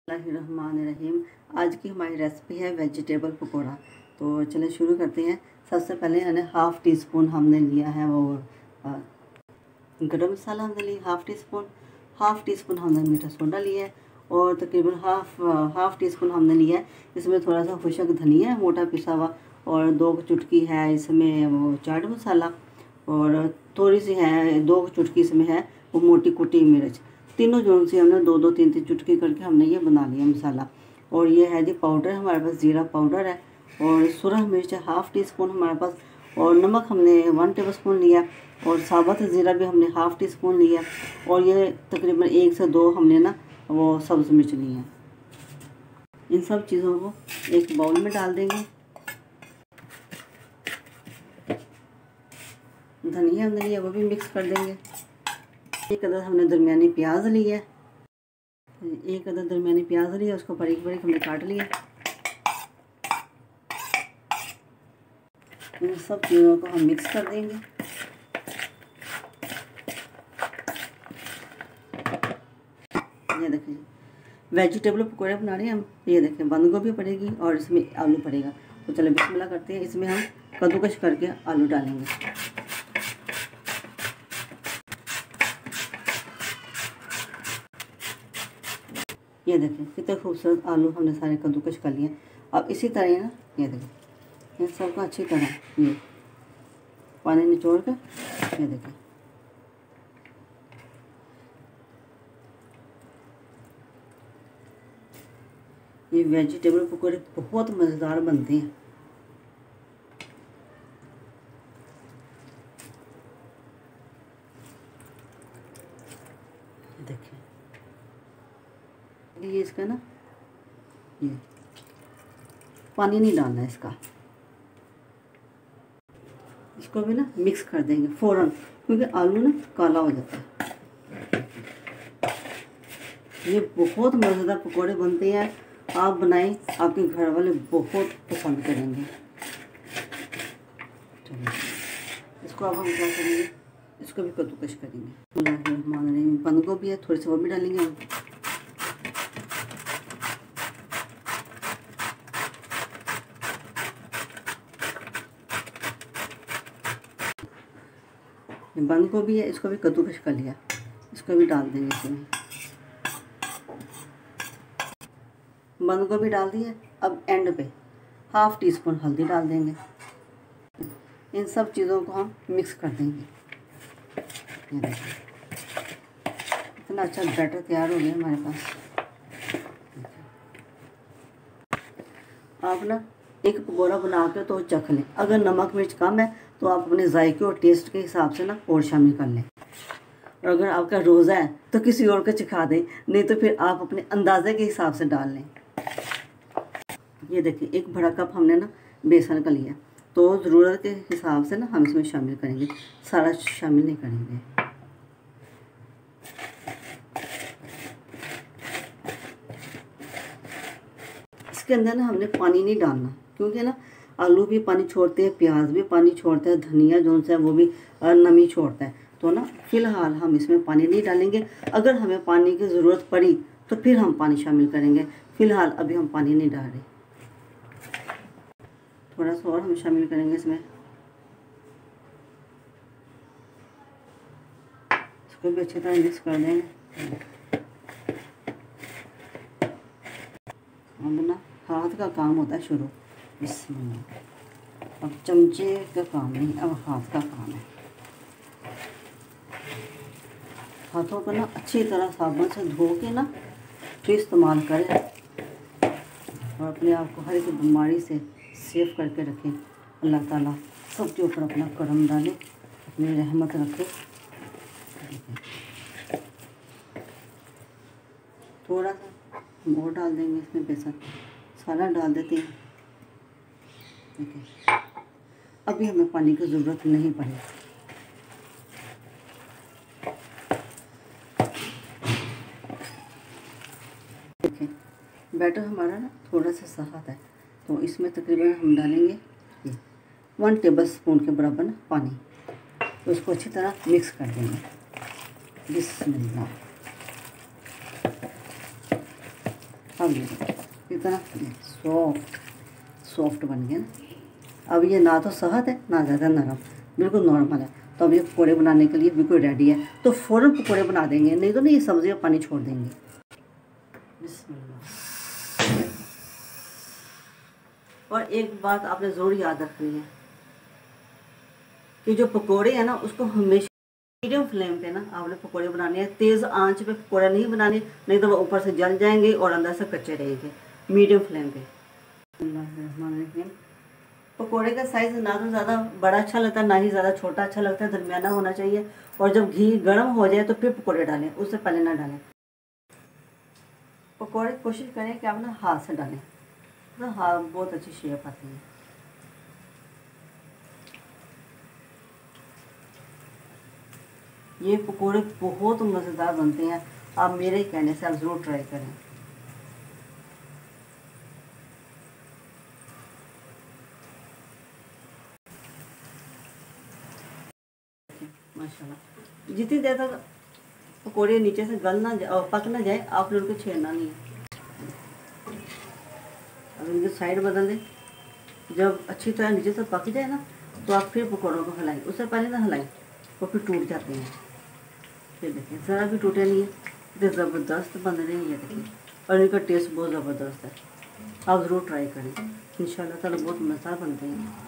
बिस्मिल्लाहिर्रहमानिर्रहीम। आज की हमारी रेसिपी है वेजिटेबल पकौड़ा। तो चलिए शुरू करते हैं। सबसे पहले यानी हाफ़ टी स्पून हमने लिया है वो गरम मसाला हमने लिया हाफ़ टी स्पून हमने मीठा सोडा लिया है और तकरीबन हाफ़ टी स्पून हमने लिया है। इसमें थोड़ा सा खुशक धनिया है मोटा पिसा हुआ और 2 चुटकी है इसमें वो चाट मसाला और थोड़ी सी है 2 चुटकी इसमें है वो मोटी कुटी मिर्च। तीनों जोन से हमने 2-2 3-3 चुटकी करके हमने ये बना लिया मसाला। और ये है जी पाउडर, हमारे पास जीरा पाउडर है और सुरख मिर्च है हाफ़ टी स्पून हमारे पास और नमक हमने 1 टेबल स्पून लिया और साबुत ज़ीरा भी हमने हाफ़ टी स्पून लिया और ये तकरीबन 1 से 2 हमने ना वो सब्ज़ मिर्च ली है। इन सब चीज़ों को एक बाउल में डाल देंगे। धनिया हमने लिया वो भी मिक्स कर देंगे। एक अदद हमने दरमियानी प्याज ली है, उसको बारीक बारीक हमने काट लिया। इन सब चीज़ों को हम मिक्स कर देंगे। ये देखिए वेजिटेबल पकौड़े बना रहे हैं हम। ये देखिए बंद गोभी पड़ेगी और इसमें आलू पड़ेगा। तो चलो बिस्मिल्लाह करते हैं। इसमें हम कद्दूकश करके आलू डालेंगे। ये देखिए कितने खूबसूरत आलू हमने सारे कद्दूकश कर लिए। अब इसी तरह ना ये देखिए इन सबको अच्छी तरह ये पानी निचोड़ कर ये देखिए ये वेजिटेबल पकौड़े बहुत मज़ेदार बनते हैं। देखिए ये इसका ना ये पानी नहीं डालना है इसका, इसको भी ना मिक्स कर देंगे फ़ौरन क्योंकि आलू ना काला हो जाता है। ये बहुत मज़ेदार पकौड़े बनते हैं, आप बनाएं आपके घर वाले बहुत पसंद करेंगे। इसको अब हम क्या करेंगे, इसको भी कद्दूकश करेंगे। बंद गोभी है थोड़ी सी वो भी डालेंगे हम। बंद गोभी है इसको भी कद्दूकश कर लिया, इसको भी डाल देंगे इसमें। बंद गोभी डाल दिए। अब एंड पे हाफ़ टी स्पून हल्दी डाल देंगे। इन सब चीज़ों को हम मिक्स कर देंगे। ये देखिए इतना अच्छा बैटर तैयार हो गया हमारे पास। आप ना एक पकौड़ा बना के तो चख लें। अगर नमक मिर्च कम है तो आप अपने जायके और टेस्ट के हिसाब से ना और शामिल कर लें। और अगर आपका रोज़ा है तो किसी और को चिखा दें, नहीं तो फिर आप अपने अंदाजे के हिसाब से डाल लें। ये देखिए 1 बड़ा कप हमने ना बेसन का लिया, तो ज़रूरत के हिसाब से ना हम इसमें शामिल करेंगे, सारा शामिल नहीं करेंगे। इसके अंदर ना हमने पानी नहीं डालना क्योंकि ना आलू भी पानी छोड़ते हैं, प्याज भी पानी छोड़ता है, धनिया जो है वो भी नमी छोड़ता है। तो ना फ़िलहाल हम इसमें पानी नहीं डालेंगे। अगर हमें पानी की ज़रूरत पड़ी तो फिर हम पानी शामिल करेंगे। फ़िलहाल अभी हम पानी नहीं डाल रहे। थोड़ा सा और हम शामिल करेंगे इसमें। इसको भी अच्छी तरह मिक्स कर देंगे। अब ना हाथ का काम होता है शुरू। इसमें अब चमचे का काम नहीं, अब हाथ का काम है। हाथों को ना अच्छी तरह साबुन से धो के ना फिर इस्तेमाल करें और अपने आप को हर एक बीमारी से सेफ करके रखें। अल्लाह ताला सबके ऊपर अपना करम डाले, अपनी रहमत रखे। थोड़ा सा और डाल देंगे इसमें बेसन, सारा डाल देते हैं। देखिए अभी हमें पानी की ज़रूरत नहीं पड़ेगी। देखिए बैटर हमारा ना थोड़ा सा सख्त है तो इसमें तकरीबन हम डालेंगे ये 1 टेबल स्पून के बराबर ना पानी। तो उसको अच्छी तरह मिक्स कर देंगे। बिस्मिल्लाह। अब ये इतना सॉफ्ट बन गया ना। अब ये ना तो सहत है ना ज़्यादा नरम, बिल्कुल नॉर्मल है। तो अब ये पकौड़े बनाने के लिए बिल्कुल रेडी है। तो फ़ौरन पकौड़े बना देंगे, नहीं तो नहीं सब्जियाँ पानी छोड़ देंगी। बिस्मिल्लाह। और एक बात आपने ज़रूर याद रखनी है कि जो पकौड़े हैं ना उसको हमेशा मीडियम फ्लेम पे ना आपने पकौड़े बनाने हैं। तेज़ आंच पे पकौड़े नहीं बनाने, नहीं तो वो ऊपर से जल जाएंगे और अंदर से कच्चे रहेंगे। मीडियम फ्लेम पे। पकौड़े का साइज़ ना तो ज़्यादा बड़ा अच्छा लगता है, ना ही ज़्यादा छोटा अच्छा लगता है, दरमियाना होना चाहिए। और जब घी गर्म हो जाए तो फिर पकौड़े डालें, उससे पहले ना डालें। पकौड़े कोशिश करें कि आप ना हाथ से डालें, तो हाथ बहुत अच्छी शेप आती है। ये पकौड़े बहुत मज़ेदार बनते हैं। आप मेरे ही कहने से आप ज़रूर ट्राई करें। माशाल्लाह, जितनी देर तक पकौड़े नीचे से गल ना जाए और पक ना जाए, आपने उनको छेड़ना नहीं है। अब इनकी साइड बदल दें। जब अच्छी तरह नीचे से पक जाए ना तो आप फिर पकौड़ों को हिलाएं, उससे पहले ना हिलाएं, वो फिर टूट जाते हैं। ये देखिए ज़रा भी टूटे नहीं है, इतने ज़बरदस्त बन रहे हैं ये देखिए। और इनका टेस्ट बहुत ज़बरदस्त है, आप ज़रूर ट्राई करें, इंशाल्लाह ताला बहुत मज़ेदार बनते हैं।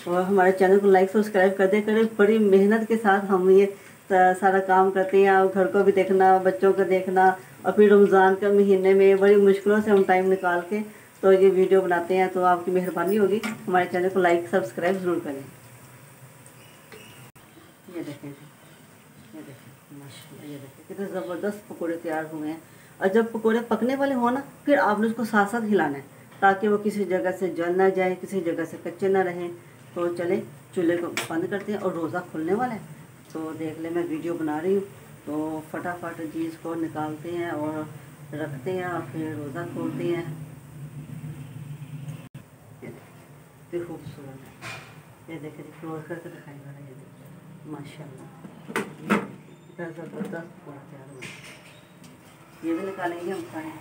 और हमारे चैनल को लाइक सब्सक्राइब कर दे करें। बड़ी मेहनत के साथ हम ये सारा काम करते हैं, घर को भी देखना, बच्चों को देखना, और फिर रमज़ान के महीने में बड़ी मुश्किलों से हम टाइम निकाल के तो ये वीडियो बनाते हैं। तो आपकी मेहरबानी होगी, हमारे चैनल को लाइक सब्सक्राइब ज़रूर करें। ये देखें, ये देखें माशाल्लाह, ये देखें कितने ज़बरदस्त पकौड़े तैयार हुए हैं। और जब पकौड़े पकने वाले हो ना, फिर आपने उसको साथ साथ हिलाना है ताकि वो किसी जगह से जल ना जाए, किसी जगह से कच्चे ना रहें। तो चले चूल्हे को बंद करते हैं और रोज़ा खुलने वाला है। तो देख ले मैं वीडियो बना रही हूँ, तो फटाफट जी इसको निकालते हैं और रखते हैं और फिर रोज़ा खोलते हैं। ये खूबसूरत है, ये देखें क्लोज करके दिखाएगा ये देखिए माशाल्लाह, इतना ज़बरदस्त पूरा तैयार हुआ। ये भी निकालेंगे हम खाने।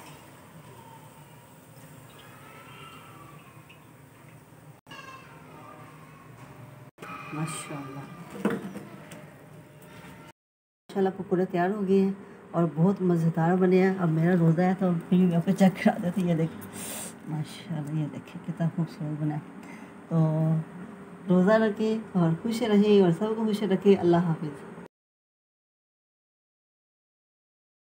माशाल्लाह माशाल्लाह पकौड़े तैयार हो गए हैं और बहुत मज़ेदार बने हैं। अब मेरा रोज़ा है तो फिर भी आपको चेक करा देते। ये देखिए माशाल्लाह, ये देखिए कितना खूबसूरत बना है। तो रोज़ा रखें और खुश रहें और सबको खुश रखें। अल्लाह हाफिज़।